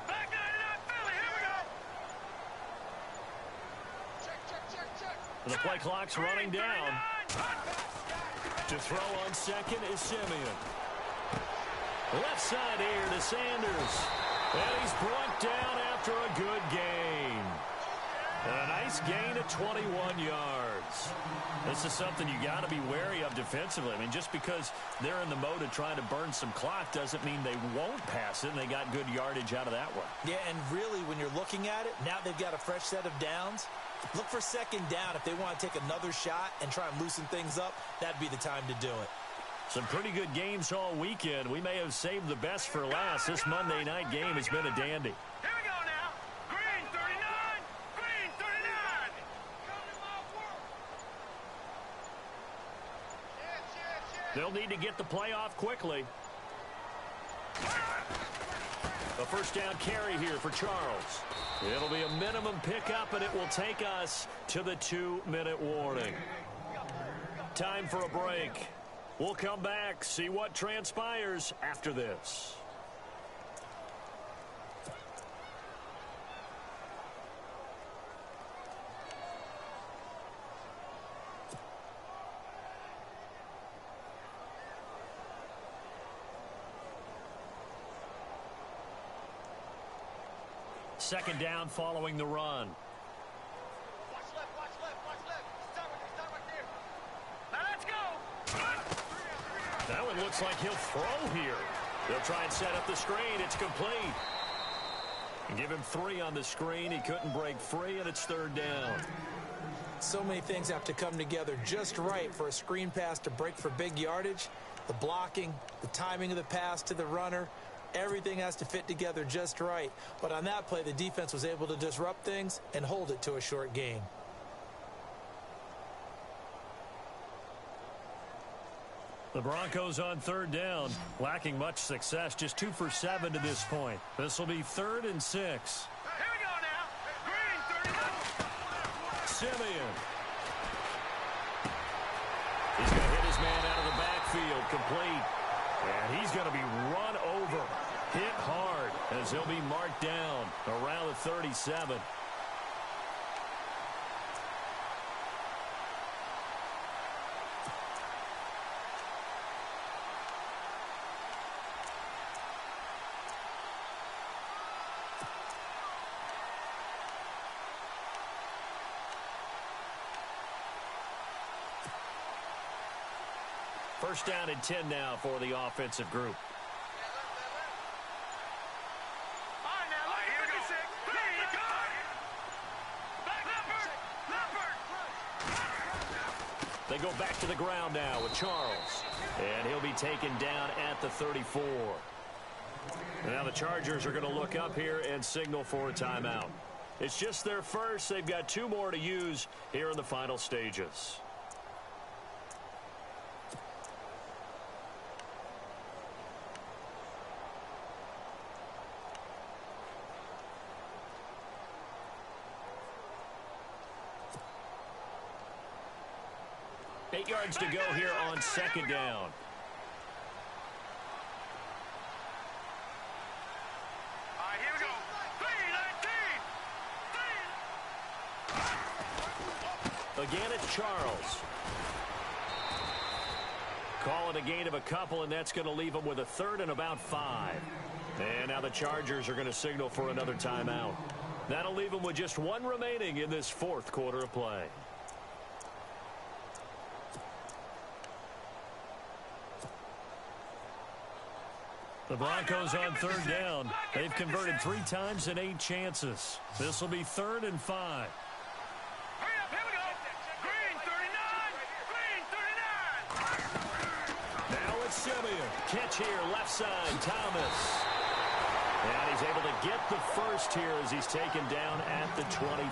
Back 99 Philly. Here we go. Check. And the play clock's running down. To throw on second is Simeon. Left side here to Sanders. And he's brought down after a good gain. And a nice gain of 21 yards. This is something you got to be wary of defensively. I mean, just because they're in the mode of trying to burn some clock doesn't mean they won't pass it, and they got good yardage out of that one. Yeah, and really, when you're looking at it, now they've got a fresh set of downs. Look for second down. If they want to take another shot and try and loosen things up, that'd be the time to do it. Some pretty good games all weekend. We may have saved the best for last. This Monday night game has been a dandy. Here we go now. Green 39. Green 39. They'll need to get the play off quickly. A first down carry here for Charles. It'll be a minimum pickup, and it will take us to the 2-minute warning. Time for a break. We'll come back, see what transpires after this. Second down following the run. Watch left. Start right there. Now let's go. That one looks like he'll throw here. They'll try and set up the screen. It's complete. Give him 3 on the screen. He couldn't break free, and it's 3rd down. So many things have to come together just right for a screen pass to break for big yardage. The blocking, the timing of the pass to the runner, everything has to fit together just right. But on that play, the defense was able to disrupt things and hold it to a short gain. The Broncos on 3rd down, lacking much success, just 2 for 7 to this point. This will be 3rd and 6. Here we go now. Green, 39. Simeon. He's going to hit his man out of the backfield, complete. And he's going to be run over, hit hard, as he'll be marked down around the 37. First down and 10 now for the offensive group. All right, now, look at 56. They go back to the ground now with Charles. And he'll be taken down at the 34. And now the Chargers are going to look up here and signal for a timeout. It's just their first. They've got 2 more to use here in the final stages. Eight yards to go here on 2nd down. All right, here we go. 3-19. Again, it's Charles. Call it a gain of a couple, and that's going to leave them with a 3rd and about 5. And now the Chargers are going to signal for another timeout. That'll leave them with just 1 remaining in this 4th quarter of play. The Broncos on 3rd down. They've converted 3 times in 8 chances. This will be 3rd and 5. Hurry up, here we go. Green, 39. Green, 39. Now it's Simeon. Catch here, left side, Thomas. And he's able to get the first here as he's taken down at the 25.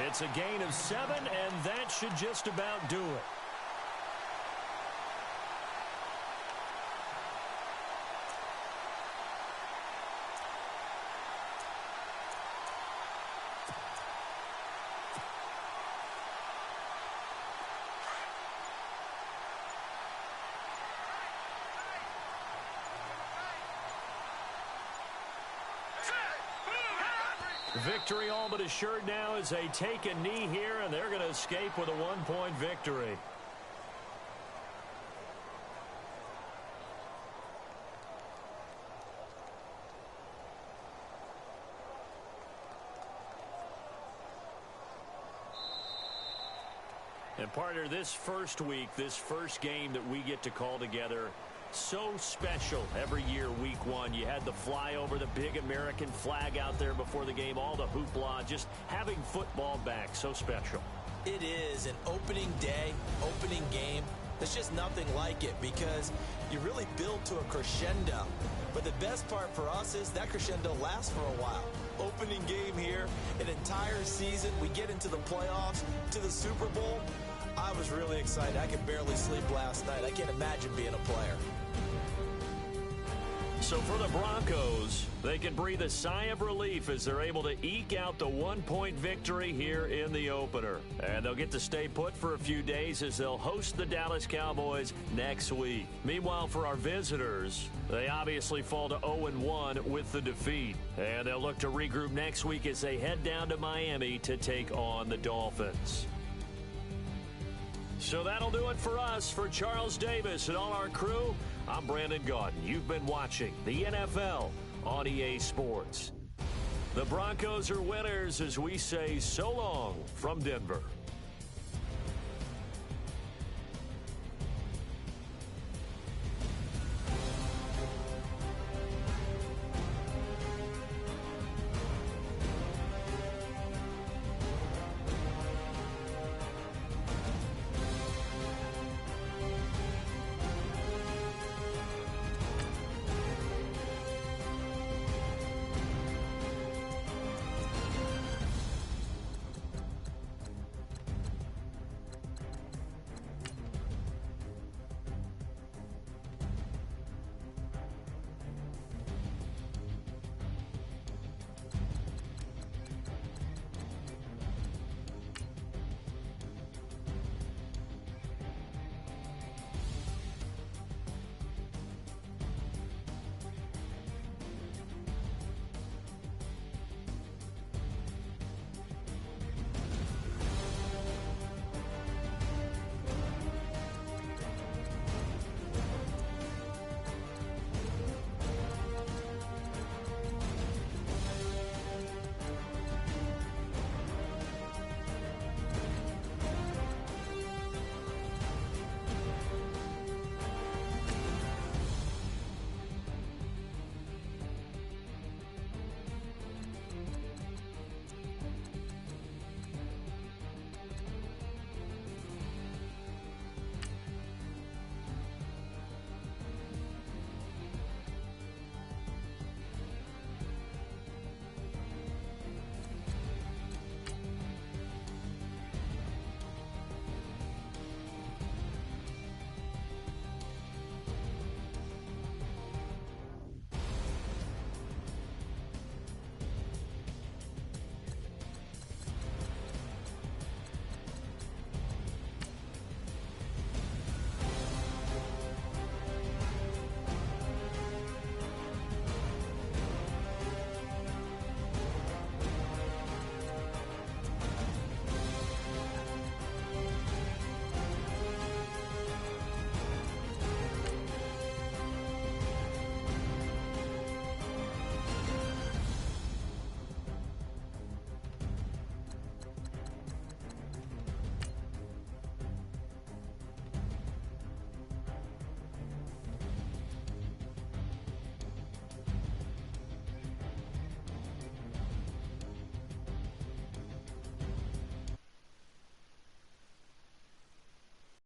It's a gain of 7, and that should just about do it. Victory all but assured now as they take a knee here, and they're going to escape with a 1-point victory. And partner, this first week, this first game that we get to call together, so special every year, week 1. You had the flyover, the big American flag out there before the game, all the hoopla, just having football back, so special. It is an opening day, opening game. There's just nothing like it because you really build to a crescendo. But the best part for us is that crescendo lasts for a while. Opening game here, an entire season. We get into the playoffs, to the Super Bowl. I was really excited. I could barely sleep last night. I can't imagine being a player. So for the Broncos, they can breathe a sigh of relief as they're able to eke out the 1-point victory here in the opener. And they'll get to stay put for a few days as they'll host the Dallas Cowboys next week. Meanwhile, for our visitors, they obviously fall to 0-1 with the defeat. And they'll look to regroup next week as they head down to Miami to take on the Dolphins. So that'll do it for us. For Charles Davis and all our crew, I'm Brandon Gaudin. You've been watching the NFL on EA Sports. The Broncos are winners as we say so long from Denver.